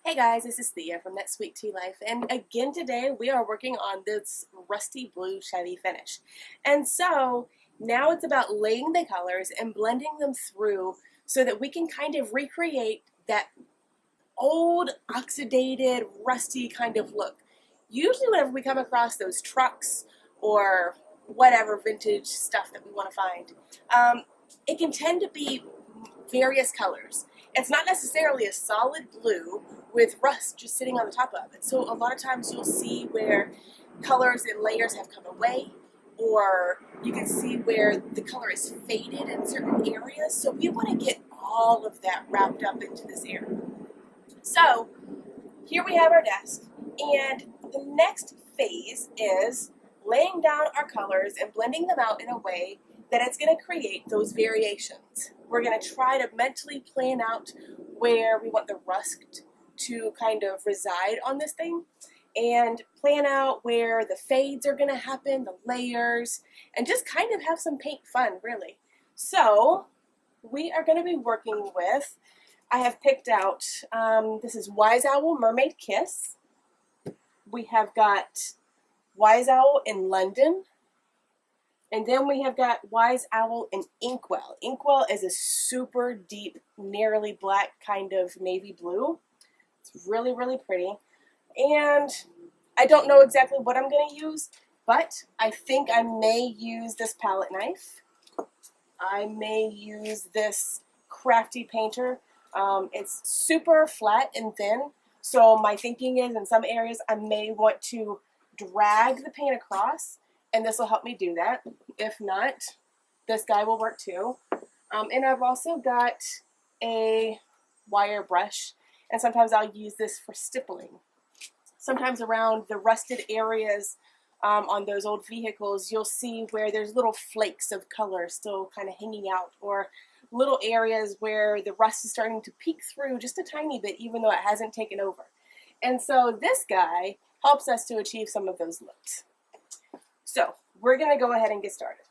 Hey guys, this is Thea from That Sweet Tea Life, and again today we are working on this rusty blue Chevy finish. And so now it's about laying the colors and blending them through so that we can kind of recreate that old, oxidated, rusty kind of look. Usually whenever we come across those trucks or whatever vintage stuff that we want to find, it can tend to be various colors. It's not necessarily a solid blue with rust just sitting on the top of it. So a lot of times you'll see where colors and layers have come away, or you can see where the color is faded in certain areas. So we want to get all of that wrapped up into this area. So here we have our desk, and the next phase is laying down our colors and blending them out in a way that it's going to create those variations. We're going to try to mentally plan out where we want the rust to kind of reside on this thing, and plan out where the fades are going to happen, the layers, and just kind of have some paint fun, really. So we are going to be working with, I have picked out, this is Wise Owl Mermaid Kiss. We have got Wise Owl in London. And then we have got Wise Owl in Inkwell. Inkwell is a super deep, nearly black kind of navy blue. It's really, really pretty. And I don't know exactly what I'm going to use, but I think I may use this palette knife. I may use this crafty painter. It's super flat and thin, so my thinking is in some areas I may want to drag the paint across, and this will help me do that. If not, this guy will work too. And I've also got a wire brush, and sometimes I'll use this for stippling. Sometimes around the rusted areas on those old vehicles, you'll see where there's little flakes of color still kind of hanging out, or little areas where the rust is starting to peek through just a tiny bit, even though it hasn't taken over. And so this guy helps us to achieve some of those looks. So we're going to go ahead and get started.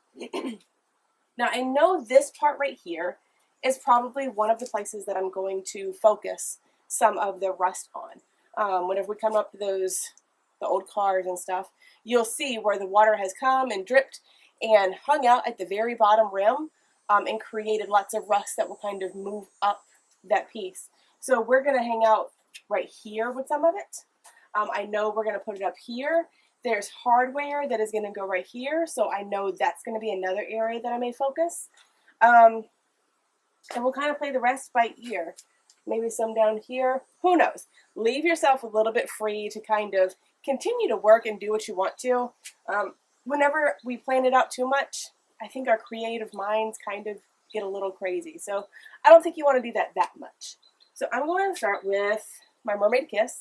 Now I know this part right here is probably one of the places that I'm going to focus some of the rust on. Whenever we come up to the old cars and stuff, you'll see where the water has come and dripped and hung out at the very bottom rim, and created lots of rust that will kind of move up that piece. So we're going to hang out right here with some of it. I know we're going to put it up here. There's hardware that is going to go right here, so I know that's going to be another area that I may focus. And we'll kind of play the rest by ear. Maybe some down here. Who knows? Leave yourself a little bit free to kind of continue to work and do what you want to. Whenever we plan it out too much, I think our creative minds kind of get a little crazy. So I don't think you want to do that much. So I'm going to start with my Mermaid Kiss.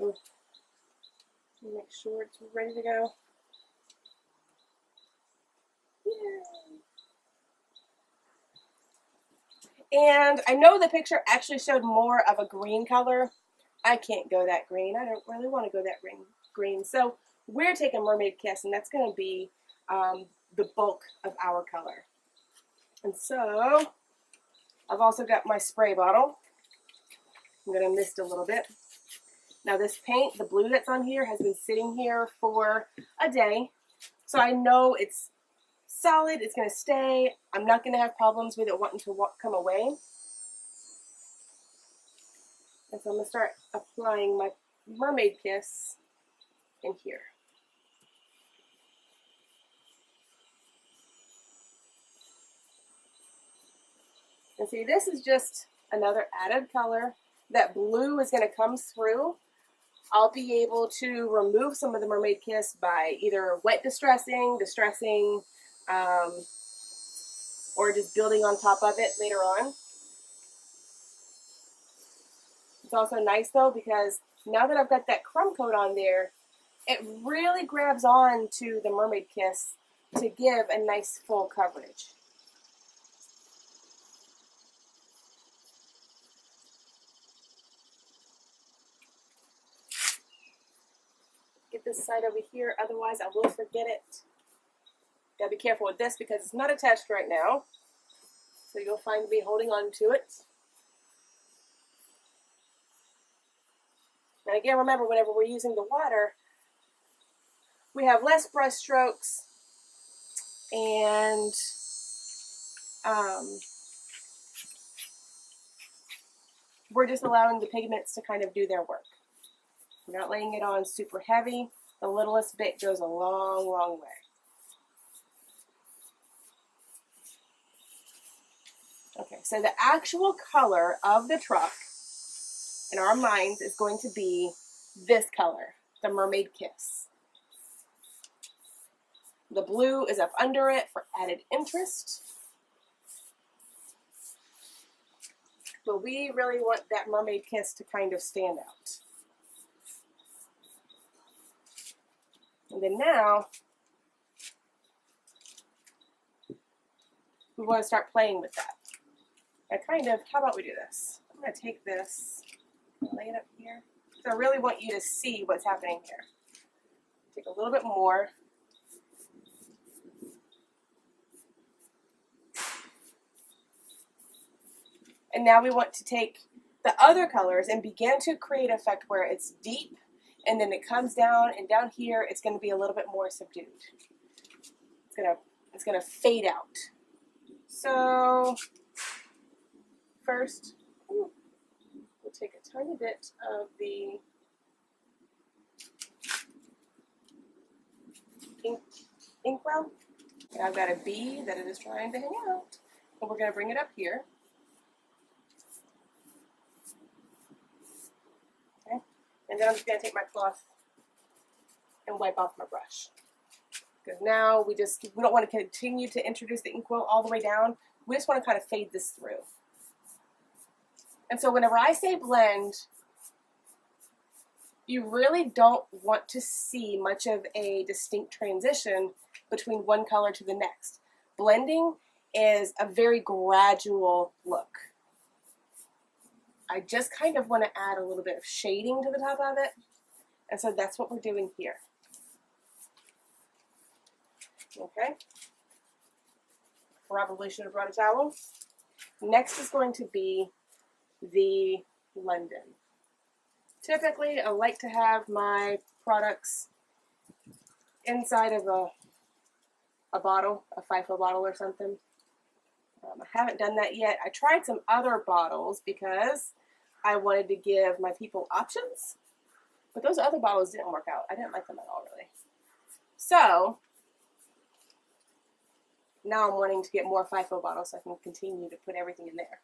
Ooh. Make sure it's ready to go. Yay. And I know the picture actually showed more of a green color. I can't go that green. I don't really want to go that green. So we're taking Mermaid Kiss, and that's going to be the bulk of our color. And so I've also got my spray bottle. I'm going to mist a little bit. Now this paint, the blue that's on here, has been sitting here for a day. So I know it's solid, it's going to stay. I'm not going to have problems with it wanting to come away. And so I'm going to start applying my Mermaid Kiss in here. And see, this is just another added color. That blue is going to come through. I'll be able to remove some of the Mermaid Kiss by either wet distressing, or just building on top of it later on. It's also nice though, because now that I've got that crumb coat on there, it really grabs on to the Mermaid Kiss to give a nice full coverage. Get this side over here, otherwise I will forget it. Gotta be careful with this because it's not attached right now. So you'll find me holding on to it. And again, remember, whenever we're using the water, we have less brush strokes, and we're just allowing the pigments to kind of do their work. We're not laying it on super heavy. The littlest bit goes a long, long way. Okay, so the actual color of the truck in our minds is going to be this color, the Mermaid Kiss. The blue is up under it for added interest. But we really want that Mermaid Kiss to kind of stand out. And then now, we want to start playing with that. How about we do this? I'm going to take this and lay it up here. So I really want you to see what's happening here. Take a little bit more. And now we want to take the other colors and begin to create an effect where it's deep, and then it comes down, and down here it's going to be a little bit more subdued. It's gonna fade out. So first, we'll take a tiny bit of the inkwell, and I've got a bee that it is trying to hang out, and we're going to bring it up here. Okay, and then I'm just going to take my cloth and wipe off my brush, because now we don't want to continue to introduce the inkwell all the way down. We just want to kind of fade this through. And so whenever I say blend, you really don't want to see much of a distinct transition between one color to the next. Blending is a very gradual look. I just kind of want to add a little bit of shading to the top of it. And so that's what we're doing here. Okay. Probably should have brought a towel. Next is going to be the London. Typically, I like to have my products inside of a bottle, a FIFO bottle or something. I haven't done that yet. I tried some other bottles because I wanted to give my people options, but those other bottles didn't work out. I didn't like them at all, really. So now I'm wanting to get more FIFO bottles so I can continue to put everything in there.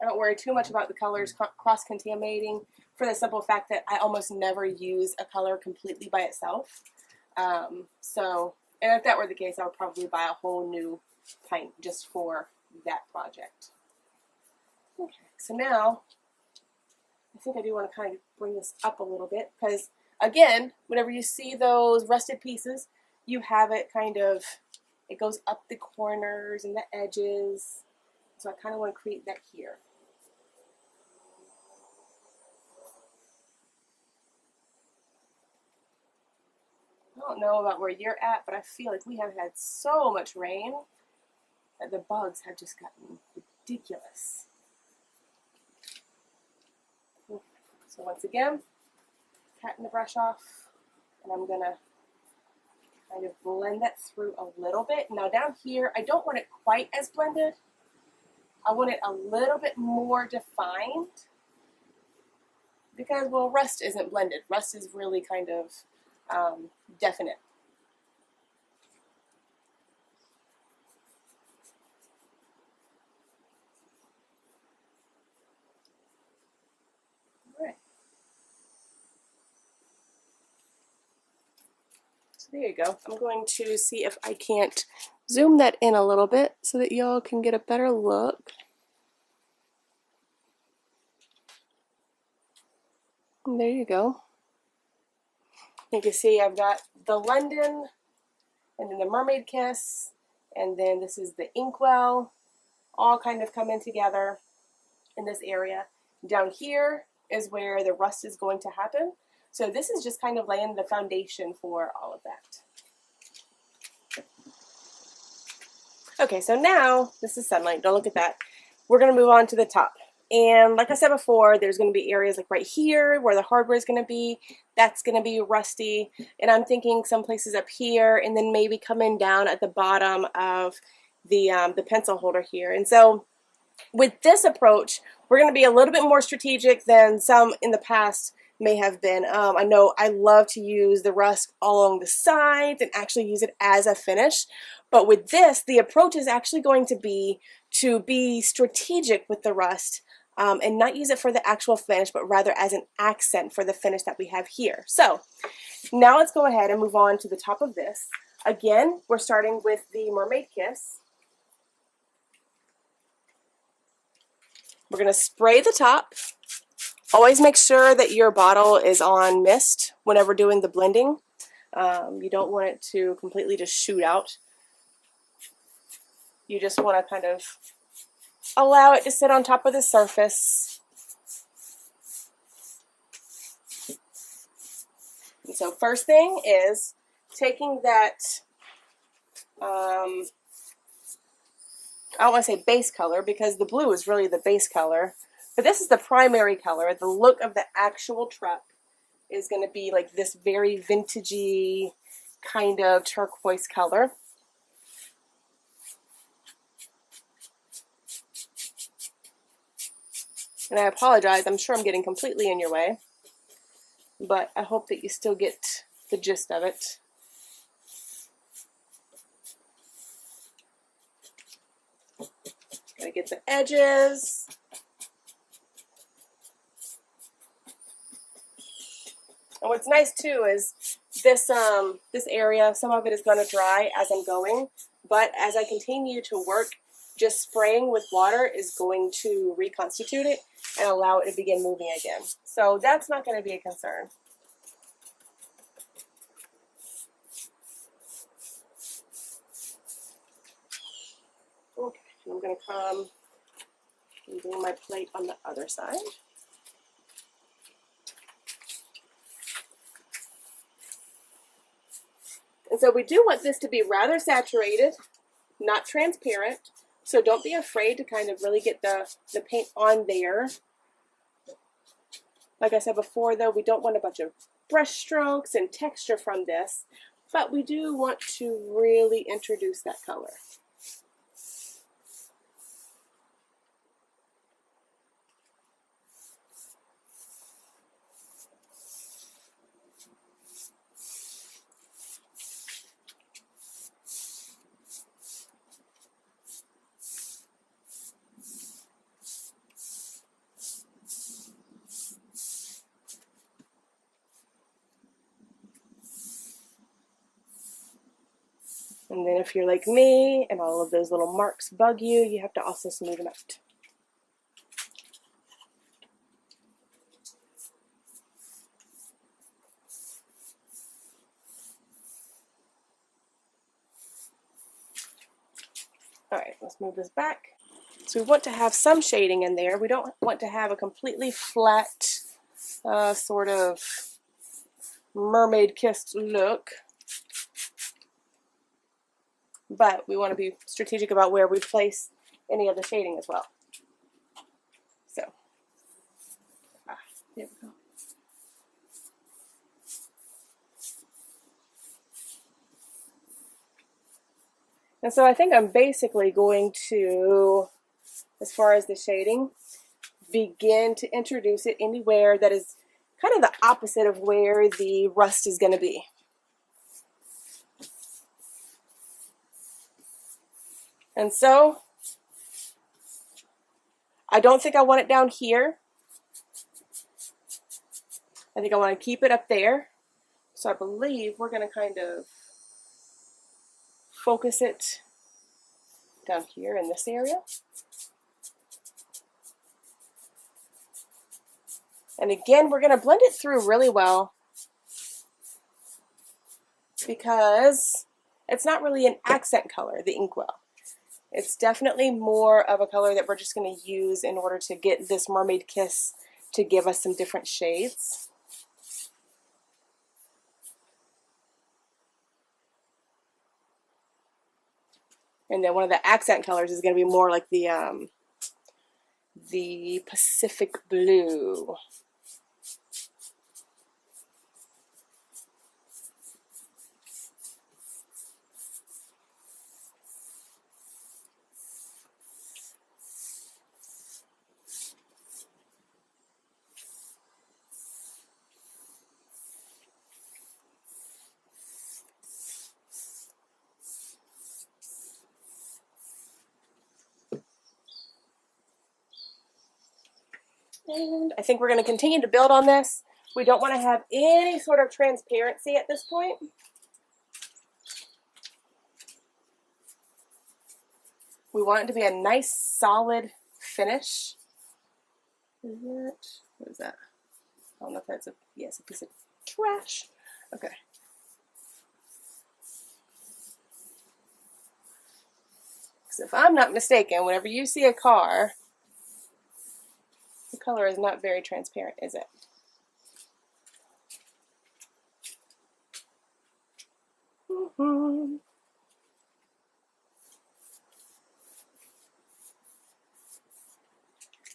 I don't worry too much about the colors cross-contaminating, for the simple fact that I almost never use a color completely by itself. And if that were the case, I would probably buy a whole new pint just for that project. Okay, so now I think I do want to kind of bring this up a little bit, because again, whenever you see those rusted pieces, you have it it goes up the corners and the edges. So I kind of want to create that here. I don't know about where you're at, but I feel like we have had so much rain that the bugs have just gotten ridiculous. So once again, patting the brush off, and I'm going to kind of blend that through a little bit. Now down here, I don't want it quite as blended. I want it a little bit more defined, because, well, rust isn't blended. Rust is really kind of definite. All right. So there you go. I'm going to see if I can't zoom that in a little bit so that y'all can get a better look. And there you go. You can see I've got the London, and then the Mermaid Kiss, and then this is the Inkwell, all kind of coming together in this area. Down here is where the rust is going to happen. So this is just kind of laying the foundation for all of that. Okay, so now, this is sunlight, don't look at that. We're going to move on to the top. And like I said before, there's going to be areas like right here where the hardware is going to be. That's going to be rusty. And I'm thinking some places up here, and then maybe coming down at the bottom of the pencil holder here. And so with this approach, we're going to be a little bit more strategic than some in the past may have been. I know I love to use the rust all along the sides and actually use it as a finish. But with this, the approach is actually going to be strategic with the rust and not use it for the actual finish, but rather as an accent for the finish that we have here. So now let's go ahead and move on to the top of this. Again, we're starting with the Mermaid Kiss. We're going to spray the top. Always make sure that your bottle is on mist whenever doing the blending. You don't want it to completely just shoot out. You just want to kind of allow it to sit on top of the surface. And so first thing is taking that, I don't want to say base color because the blue is really the base color, but this is the primary color. The look of the actual truck is going to be like this very vintagey kind of turquoise color. And I apologize, I'm sure I'm getting completely in your way, but I hope that you still get the gist of it. Gotta get the edges. And what's nice too is this area, some of it is going to dry as I'm going, but as I continue to work, just spraying with water is going to reconstitute it and allow it to begin moving again. So that's not going to be a concern. Okay, I'm going to come and do my plate on the other side. And so we do want this to be rather saturated, not transparent. So don't be afraid to kind of really get the paint on there. Like I said before though, we don't want a bunch of brush strokes and texture from this, but we do want to really introduce that color. And then if you're like me and all of those little marks bug you, you have to also smooth them out. All right, let's move this back. So we want to have some shading in there. We don't want to have a completely flat sort of mermaid kissed look. But we want to be strategic about where we place any of the shading as well. So, there we go. And so I think I'm basically going to, as far as the shading, begin to introduce it anywhere that is kind of the opposite of where the rust is going to be. And so, I don't think I want it down here. I think I want to keep it up there. So I believe we're going to kind of focus it down here in this area. And again, we're going to blend it through really well because it's not really an accent color, the inkwell. It's definitely more of a color that we're just going to use in order to get this Mermaid Kiss to give us some different shades. And then one of the accent colors is going to be more like the the Pacific blue. And I think we're going to continue to build on this. We don't want to have any sort of transparency at this point. We want it to be a nice, solid finish. What is that? I don't know if that's a, yes, a piece of trash. Okay. So if I'm not mistaken, whenever you see a car, the color is not very transparent, is it?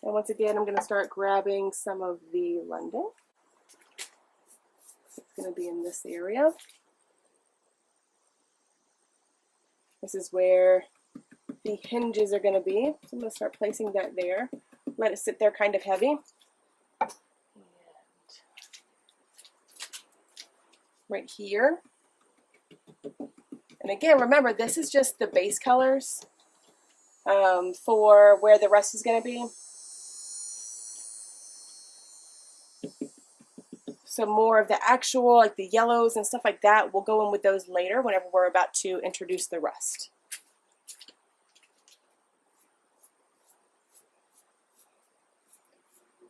And once again, I'm going to start grabbing some of the London. It's going to be in this area. This is where the hinges are going to be. So I'm going to start placing that there. Let it sit there kind of heavy. And right here. And again, remember, this is just the base colors for where the rest is going to be. So more of the actual, like the yellows and stuff like that, we'll go in with those later whenever we're about to introduce the rust.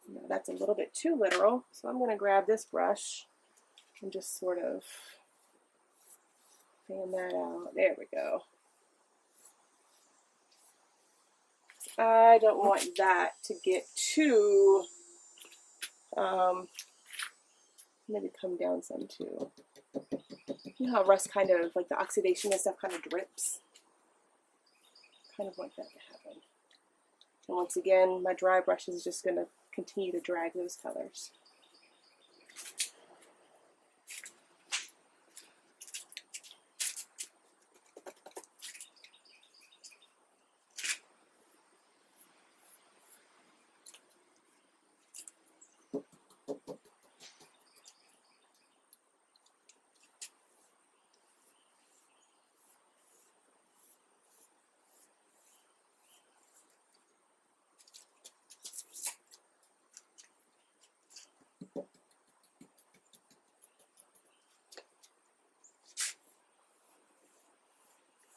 Now that's a little bit too literal, so I'm going to grab this brush and just sort of fan that out. There we go. I don't want that to get too, maybe come down some too. You know how rust kind of, like the oxidation and stuff kind of drips? Kind of want that to happen. And once again, my dry brush is just going to continue to drag those colors.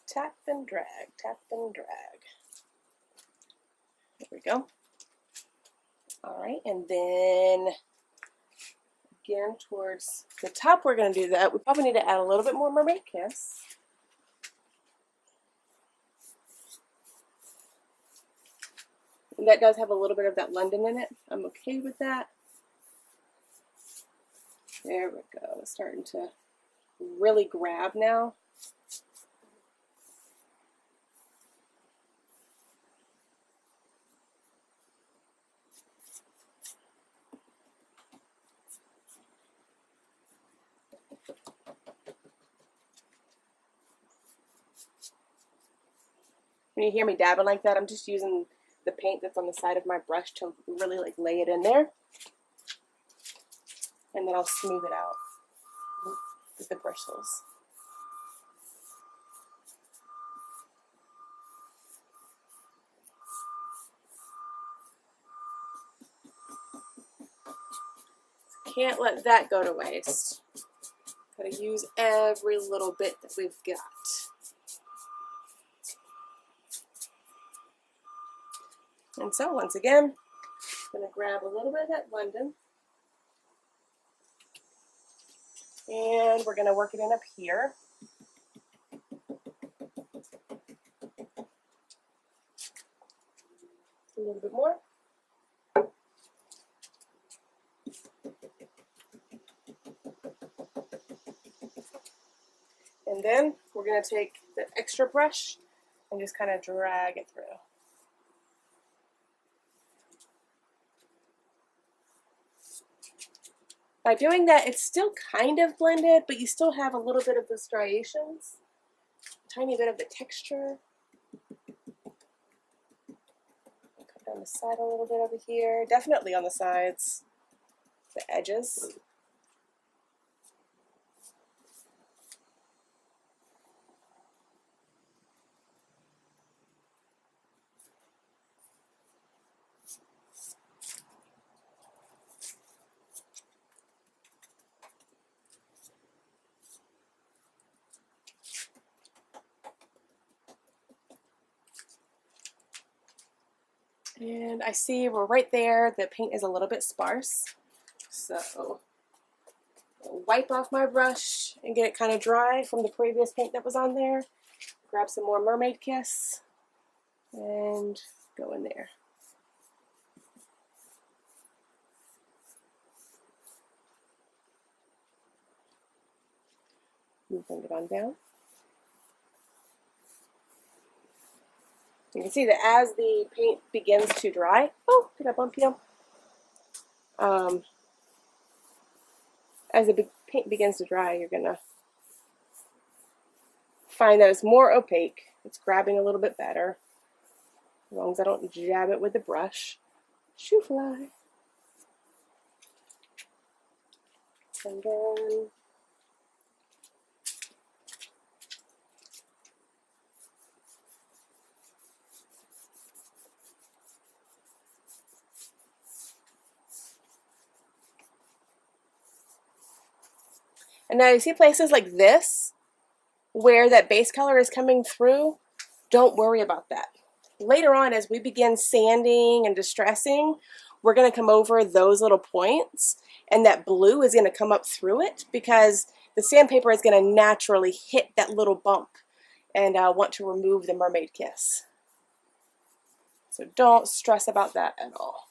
Tap and drag, tap and drag. There we go. All right, and then again towards the top, we're going to do that. We probably need to add a little bit more Mermaid Kiss. And that does have a little bit of that London in it. I'm okay with that. There we go. It's starting to really grab now. When you hear me dabbing like that, I'm just using the paint that's on the side of my brush to really like lay it in there. And then I'll smooth it out with the bristles. Can't let that go to waste. Gotta use every little bit that we've got. And so once again, I'm gonna grab a little bit of that London. And we're gonna work it in up here. A little bit more. And then we're going to take the extra brush and just kind of drag it through. By doing that, it's still kind of blended, but you still have a little bit of the striations, tiny bit of the texture. Come down the side a little bit over here, definitely on the sides, the edges. And I see we're right there, the paint is a little bit sparse. So I'll wipe off my brush and get it kind of dry from the previous paint that was on there. Grab some more Mermaid Kiss and go in there. Bring it on down. You can see that as the paint begins to dry, oh, did I bump you? As the paint begins to dry, you're gonna find that it's more opaque. It's grabbing a little bit better, as long as I don't jab it with the brush. Shoo fly. And then and now you see places like this where that base color is coming through. Don't worry about that. Later on, as we begin sanding and distressing, we're going to come over those little points, and that blue is going to come up through it because the sandpaper is going to naturally hit that little bump and want to remove the Mermaid Kiss. So don't stress about that at all.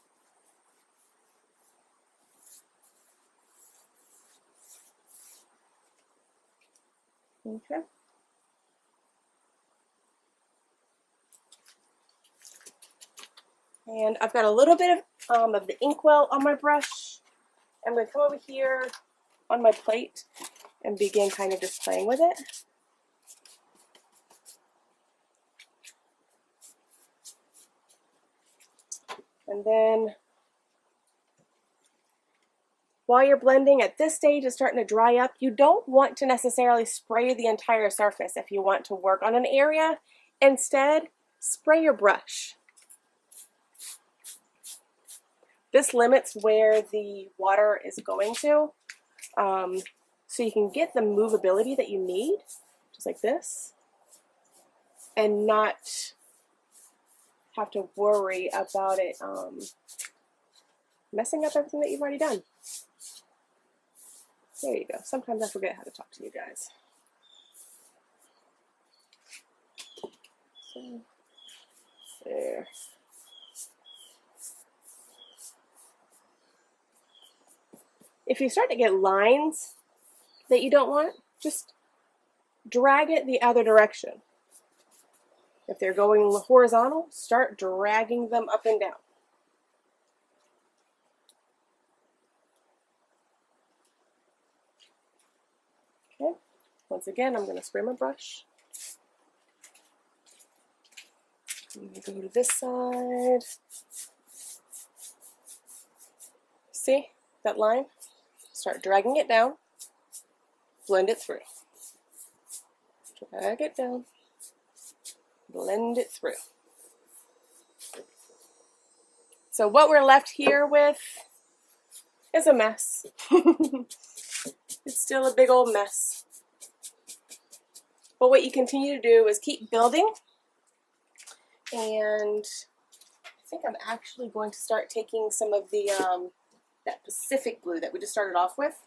Okay. And I've got a little bit of the inkwell on my brush. I'm going to come over here on my plate and begin kind of just playing with it. And then while you're blending, at this stage it's starting to dry up. You don't want to necessarily spray the entire surface if you want to work on an area. Instead, spray your brush. This limits where the water is going to, so you can get the movability that you need, just like this, and not have to worry about it messing up everything that you've already done. There you go. Sometimes I forget how to talk to you guys. So, there. If you start to get lines that you don't want, just drag it the other direction. If they're going horizontal, start dragging them up and down. Okay, once again, I'm going to spray my brush. I'm going to go to this side. See that line? Start dragging it down, blend it through. Drag it down, blend it through. So what we're left here with is a mess. It's still a big old mess. But what you continue to do is keep building, and I think I'm actually going to start taking some of the that Pacific blue that we just started off with.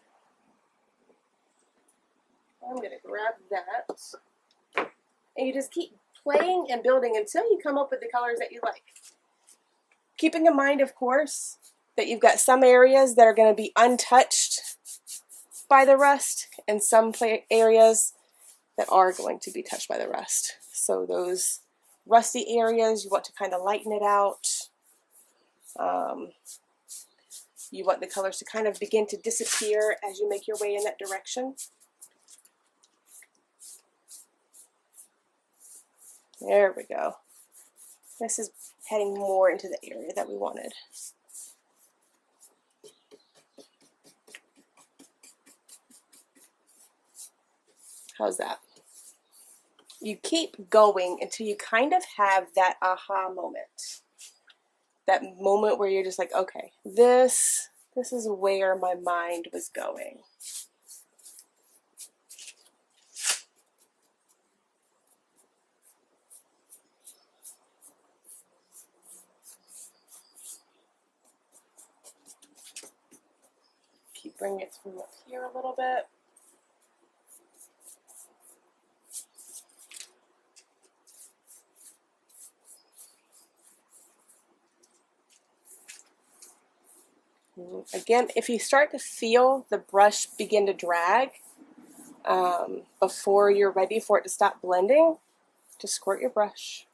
I'm going to grab that. And you just keep playing and building until you come up with the colors that you like. Keeping in mind, of course, that you've got some areas that are going to be untouched by the rust and some areas that are going to be touched by the rust. So those rusty areas, you want to kind of lighten it out. You want the colors to kind of begin to disappear as you make your way in that direction. There we go. This is heading more into the area that we wanted. How's that? You keep going until you kind of have that aha moment. That moment where you're just like, okay, this is where my mind was going. Keep bringing it through up here a little bit. Again, if you start to feel the brush begin to drag before you're ready for it to stop blending, just squirt your brush.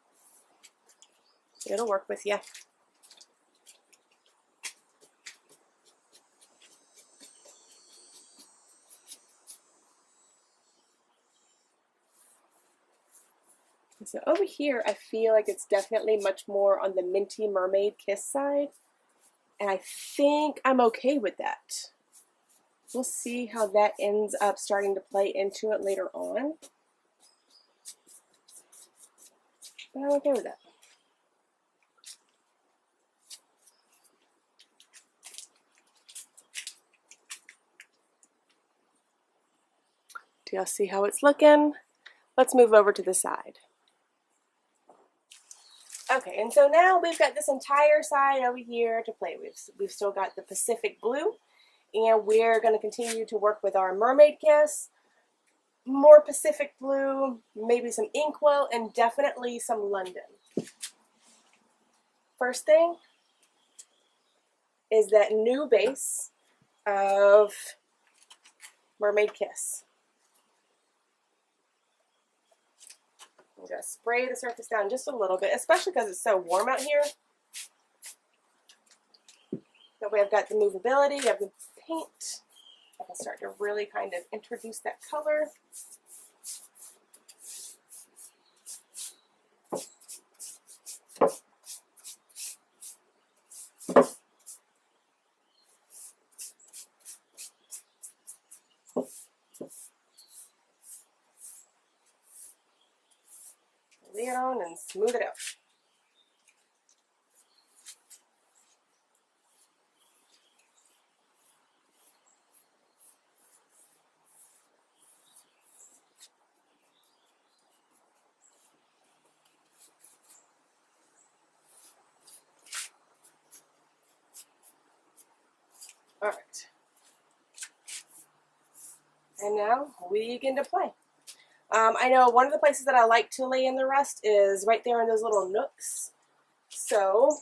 It'll work with you. So over here, I feel like it's definitely much more on the Minty Mermaid Kiss side. And I think I'm okay with that. We'll see how that ends up starting to play into it later on. But I'm okay with that. Do y'all see how it's looking? Let's move over to the side. Okay, and so now we've got this entire side over here to play with. We've still got the Pacific Blue, and we're going to continue to work with our Mermaid Kiss, more Pacific Blue, maybe some Inkwell, and definitely some London. First thing is that new base of Mermaid Kiss. I'm going to spray the surface down just a little bit, especially because it's so warm out here. That way I've got the movability, I have the paint. I can start to really kind of introduce that color. Lay it on and smooth it out. All right. And now we begin to play. I know one of the places that I like to lay in the rest is right there in those little nooks. So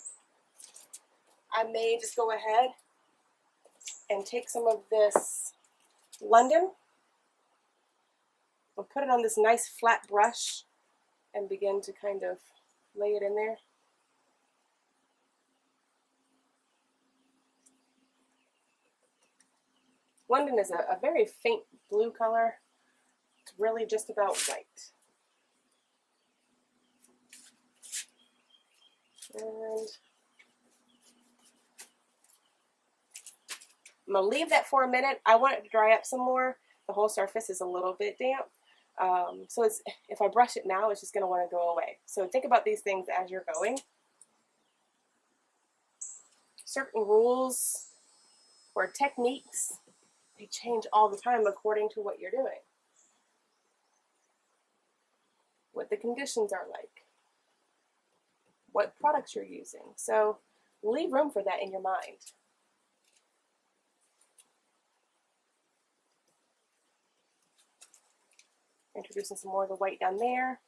I may just go ahead and take some of this London and put it on this nice flat brush and begin to kind of lay it in there. London is a very faint blue color. It's really just about white. And I'm going to leave that for a minute. I want it to dry up some more. The whole surface is a little bit damp. So if I brush it now, it's just going to want to go away. So think about these things as you're going. Certain rules or techniques, they change all the time according to what you're doing. What the conditions are like. What products you're using. So leave room for that in your mind. Introducing some more of the white down there.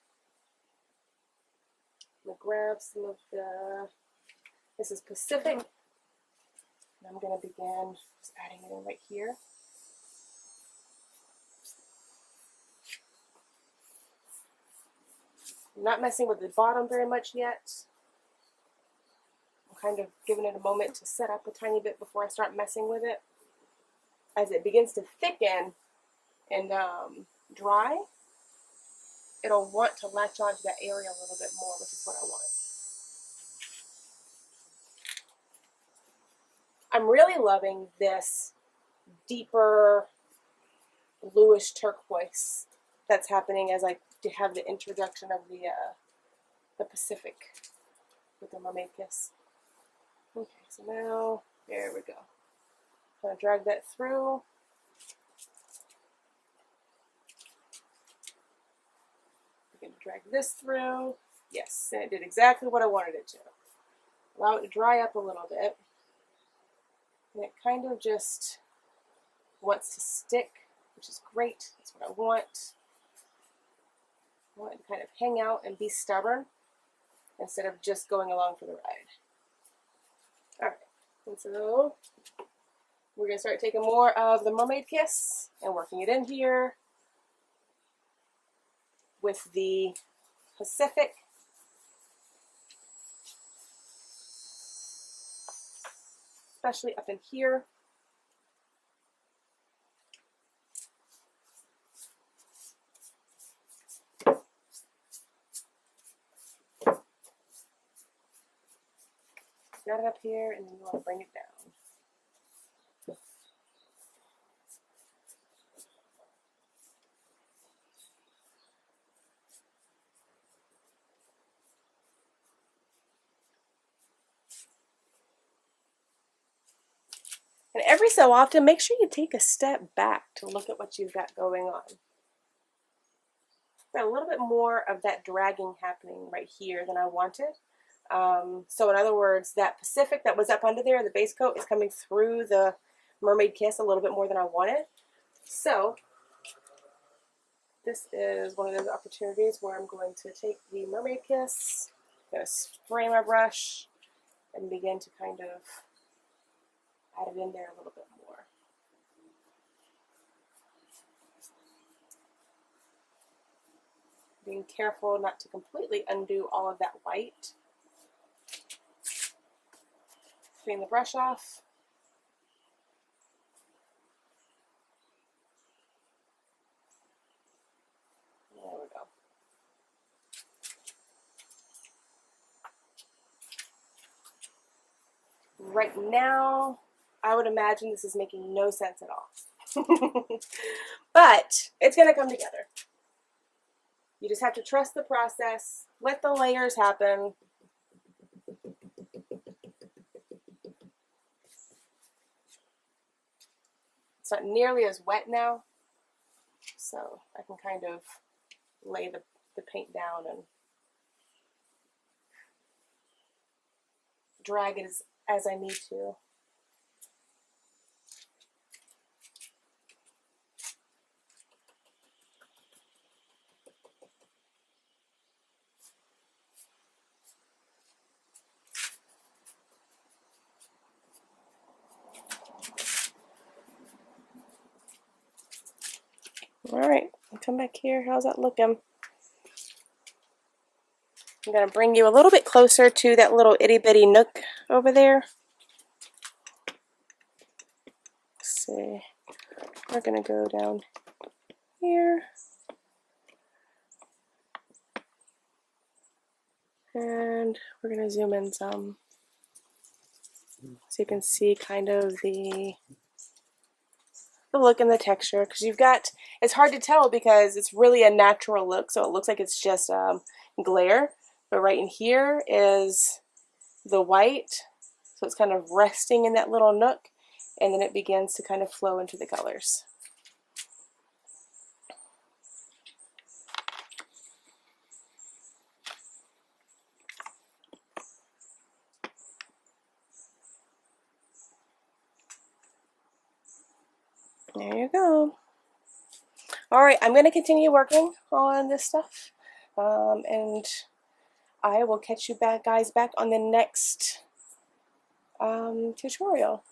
I'm going to grab some of the, this is Pacific. And I'm going to begin just adding it in right here. I'm not messing with the bottom very much yet. I'm kind of giving it a moment to set up a tiny bit before I start messing with it. As it begins to thicken and dry, it'll want to latch onto that area a little bit more, which is what I want. I'm really loving this deeper bluish turquoise that's happening as I have the introduction of the Pacific with the Mermaid Kiss. Okay, so now, there we go. I'm going to drag that through. I'm going to drag this through. Yes, and it did exactly what I wanted it to. Allow it to dry up a little bit. And it kind of just wants to stick, which is great. That's what I want. I want it to kind of hang out and be stubborn instead of just going along for the ride. All right, and so we're going to start taking more of the Mermaid Kiss and working it in here with the Pacific. Especially up in here. Got it up here, and then you want to bring it down. And every so often, make sure you take a step back to look at what you've got going on. Got a little bit more of that dragging happening right here than I wanted. So in other words, that Pacific that was up under there, the base coat, is coming through the Mermaid Kiss a little bit more than I wanted. So this is one of those opportunities where I'm going to take the Mermaid Kiss, I'm going to spray my brush, and begin to kind of add it in there a little bit more. Being careful not to completely undo all of that white. Clean the brush off. There we go. Right now, I would imagine this is making no sense at all. But it's going to come together. You just have to trust the process, let the layers happen. It's not nearly as wet now, so I can kind of lay the paint down and drag it as I need to. All right, come back here. How's that looking? I'm going to bring you a little bit closer to that little itty bitty nook over there. Let's see. We're going to go down here. And we're going to zoom in some so you can see kind of the look and the texture, because you've got, it's hard to tell because it's really a natural look, so it looks like it's just glare, but right in here is the white, so it's kind of resting in that little nook, and then it begins to kind of flow into the colors. There you go. All right, I'm going to continue working on this stuff, and I will catch you guys back on the next tutorial.